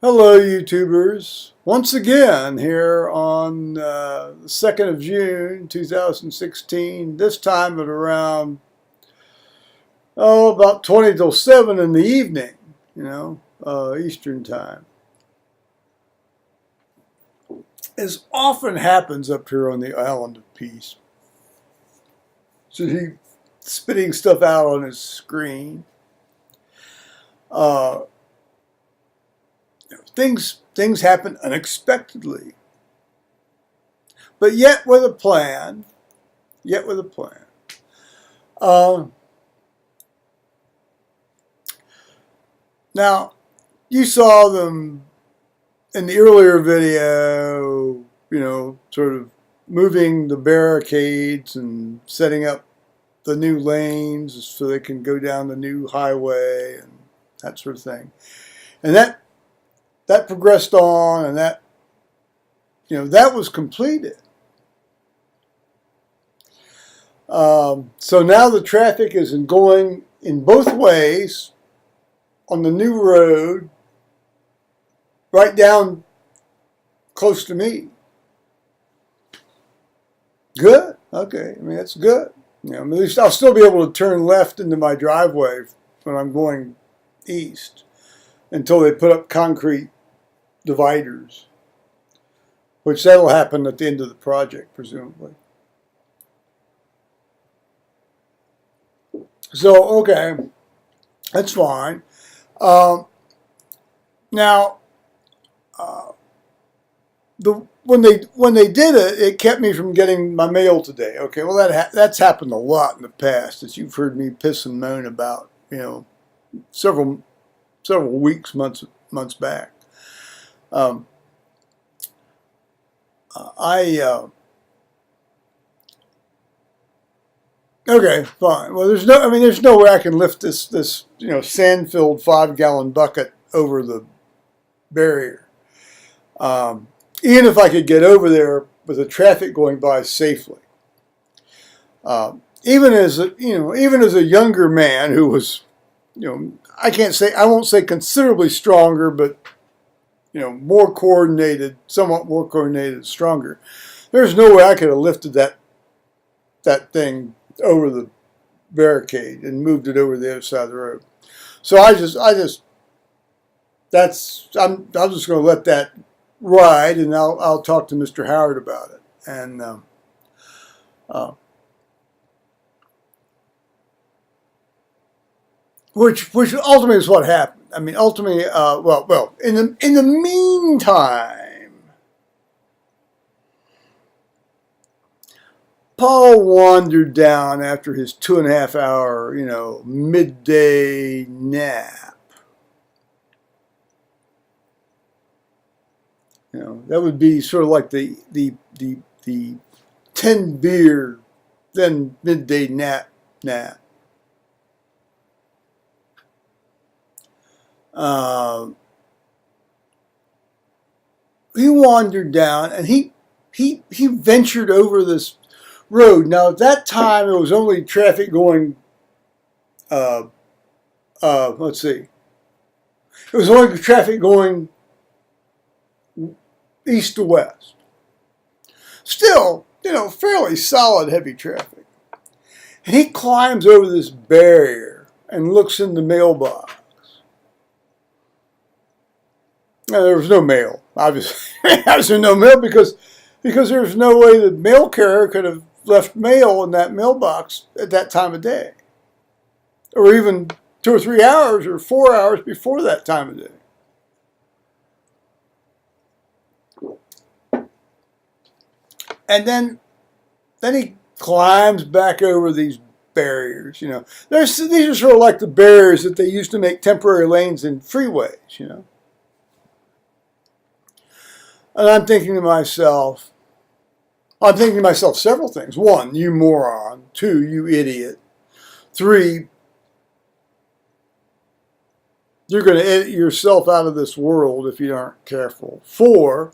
Hello, YouTubers. Once again, here on the 2nd of June, 2016, this time at around, about 20 till 7 in the evening, Eastern time. As often happens up here on the Island of Peace. So he's spitting stuff out on his screen. Things happen unexpectedly, but yet with a plan. Now, you saw them in the earlier video, sort of moving the barricades and setting up the new lanes so they can go down the new highway and that sort of thing. And that progressed on, and that was completed. So now the traffic is going in both ways on the new road right down close to me. Good. Okay. I mean, that's good. At least I'll still be able to turn left into my driveway when I'm going east until they put up concrete dividers, which that'll happen at the end of the project, presumably. So, okay, that's fine. Now, when they did it, it kept me from getting my mail today. Okay, well that's happened a lot in the past, as you've heard me piss and moan about, several weeks, months back. Okay, fine. Well, there's no way I can lift this sand-filled 5-gallon bucket over the barrier. Even if I could get over there with the traffic going by safely. Even as a younger man who was, I won't say considerably stronger, but more coordinated, somewhat more coordinated, stronger. There's no way I could have lifted that thing over the barricade and moved it over the other side of the road. So I'm just going to let that ride, and I'll talk to Mr. Howard about it. And which ultimately is what happened. I mean, ultimately, in the meantime, Paul wandered down after his 2.5-hour, midday nap. That would be sort of like the 10 beer, then midday nap. He wandered down, and he ventured over this road. Now at that time it was only traffic going let's see. It was only traffic going east to west. Still, fairly solid heavy traffic. And he climbs over this barrier and looks in the mailbox. Now, there was no mail, obviously. There's no mail because there's no way the mail carrier could have left mail in that mailbox at that time of day, or even 2 or 3 hours or 4 hours before that time of day. And then he climbs back over these barriers. These are sort of like the barriers that they used to make temporary lanes in freeways. And I'm thinking to myself several things. 1, you moron. 2, you idiot. 3, you're going to edit yourself out of this world if you aren't careful. 4,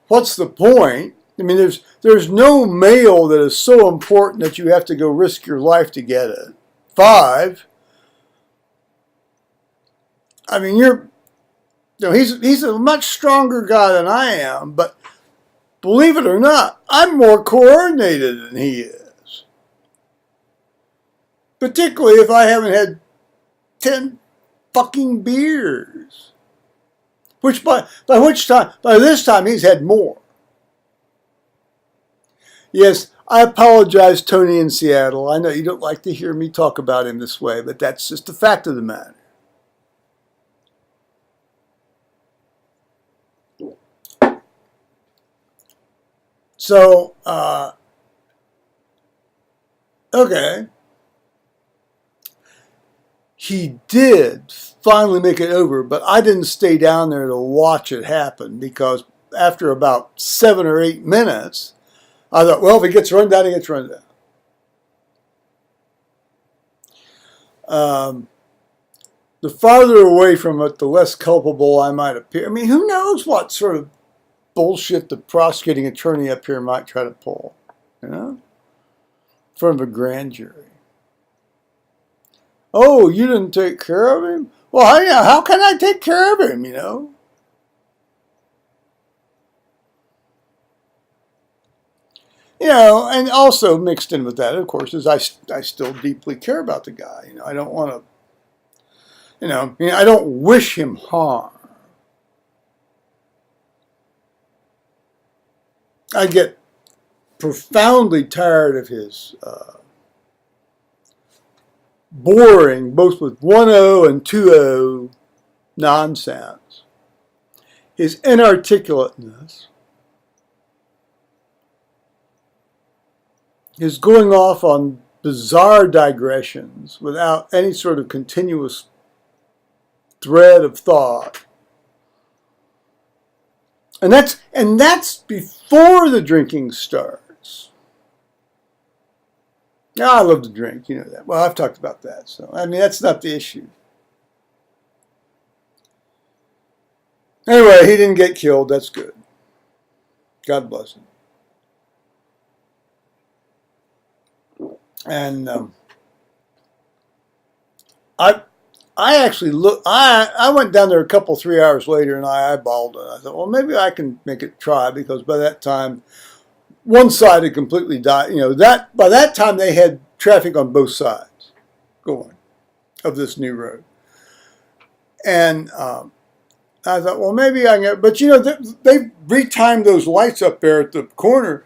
what's the point? I mean, there's no mail that is so important that you have to go risk your life to get it. 5, I mean, You know, he's a much stronger guy than I am, but believe it or not, I'm more coordinated than he is. Particularly if I haven't had 10 fucking beers. Which by this time he's had more. Yes, I apologize, Tony in Seattle. I know you don't like to hear me talk about him this way, but that's just the fact of the matter. So, okay. He did finally make it over, but I didn't stay down there to watch it happen because after about 7 or 8 minutes, I thought, well, if he gets run down, he gets run down. The farther away from it, the less culpable I might appear. I mean, who knows what sort of bullshit the prosecuting attorney up here might try to pull, you know, in front of a grand jury. Oh, you didn't take care of him? Well, how can I take care of him, you know? You know, and also mixed in with that, of course, is I still deeply care about the guy. You know, I don't want to, I don't wish him harm. I get profoundly tired of his boring, both with 1-0 and 2-0 nonsense, his inarticulateness, his going off on bizarre digressions without any sort of continuous thread of thought. And that's before the drinking starts. Now, I love to drink, you know that. Well, I've talked about that. So, I mean, that's not the issue. Anyway, he didn't get killed. That's good. God bless him. And I actually I went down there a couple, 3 hours later, and I eyeballed it. I thought, well, maybe I can make it try, because by that time, one side had completely died. You know, by that time they had traffic on both sides going of this new road. And I thought, well, maybe I can get, but you know, they retimed those lights up there at the corner,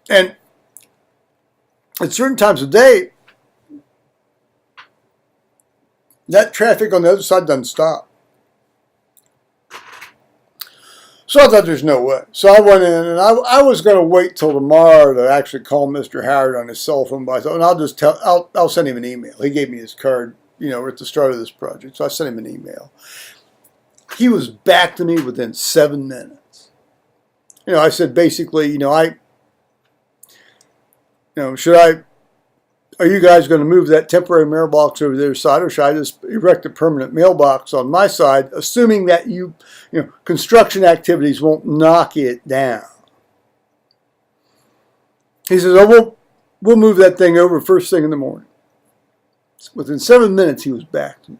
and at certain times of day, that traffic on the other side doesn't stop. So I thought there's no way. So I went in, and I was going to wait till tomorrow to actually call Mr. Howard on his cell phone. But I thought, and I'll send him an email. He gave me his card, you know, at the start of this project. So I sent him an email. He was back to me within 7 minutes. You know, I said basically, are you guys going to move that temporary mailbox over their side, or should I just erect a permanent mailbox on my side, assuming that construction activities won't knock it down? He says, oh, we'll move that thing over first thing in the morning. Within 7 minutes, he was back to me.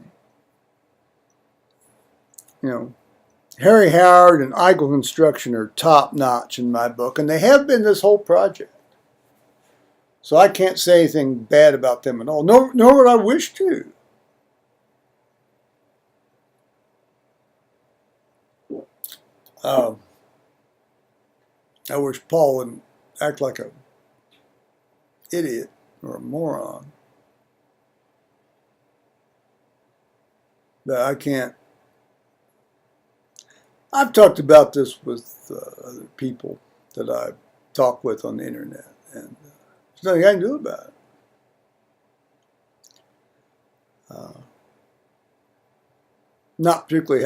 You know, Harry Howard and Eigel Construction are top notch in my book, and they have been this whole project. So I can't say anything bad about them at all, nor would I wish to. I wish Paul wouldn't act like an idiot or a moron. But I can't. I've talked about this with other people that I talk with on the internet, and there's nothing I can do about it. Not particularly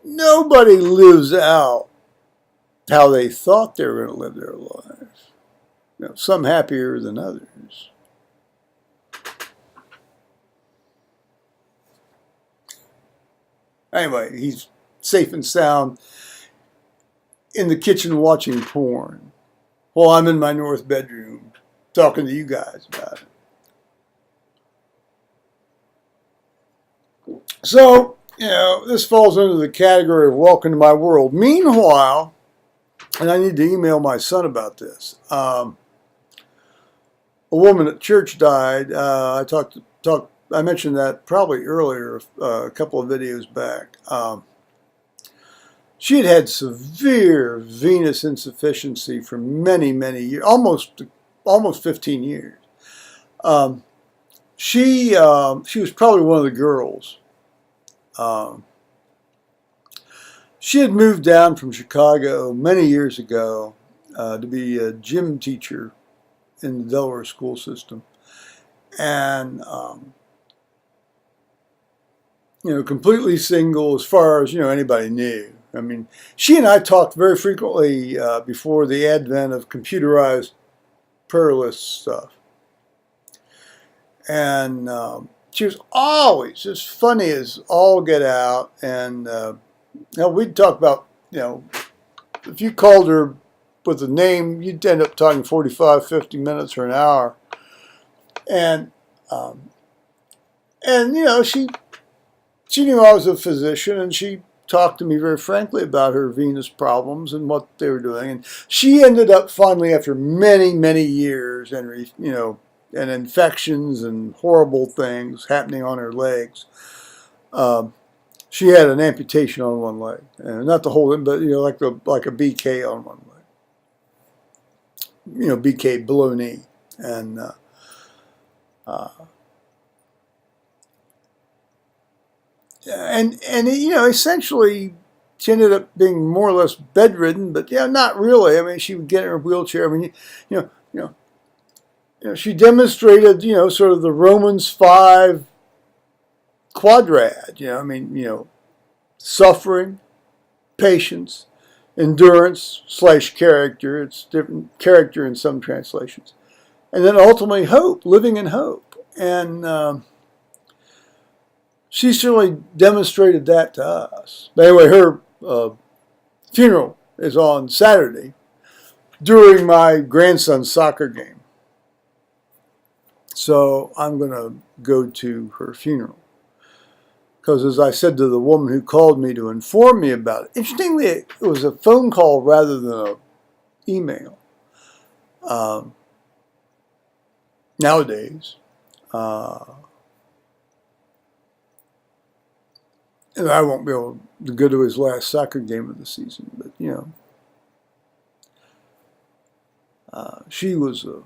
nobody lives out how they thought they were going to live their lives. You know, some happier than others. Anyway, he's safe and sound in the kitchen watching porn while I'm in my north bedroom talking to you guys about it. So, this falls under the category of welcome to my world. Meanwhile, and I need to email my son about this. A woman at church died. I mentioned that probably earlier, a couple of videos back. She had had severe venous insufficiency for many, many years, almost 15 years. She was probably one of the girls. She had moved down from Chicago many years ago to be a gym teacher in the Delaware school system, and completely single as far as anybody knew. I mean, she and I talked very frequently before the advent of computerized prayer list stuff, and she was always as funny as all get out, and we'd talk about if you called her with a name, you'd end up talking 45, 50 minutes or an hour, and she knew I was a physician, and she talked to me very frankly about her venous problems and what they were doing. And she ended up finally, after many, many years, and and infections and horrible things happening on her legs, she had an amputation on one leg, and not the whole, but like a BK on one leg, BK below knee, and essentially, she ended up being more or less bedridden, but not really. I mean, she would get in her wheelchair. I mean, she demonstrated, sort of the Romans 5 quadrad. Suffering, patience, endurance / character. It's different character in some translations, and then ultimately hope, living in hope, and she certainly demonstrated that to us. But anyway, her funeral is on Saturday during my grandson's soccer game. So I'm going to go to her funeral. Because as I said to the woman who called me to inform me about it, interestingly, it was a phone call rather than an email. Nowadays. And I won't be able to go to his last soccer game of the season, but she was a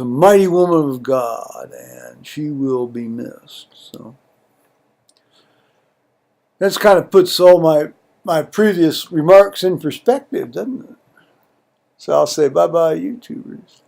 mighty woman of God, and she will be missed. So that's kind of puts all my previous remarks in perspective, doesn't it? So I'll say bye-bye, YouTubers.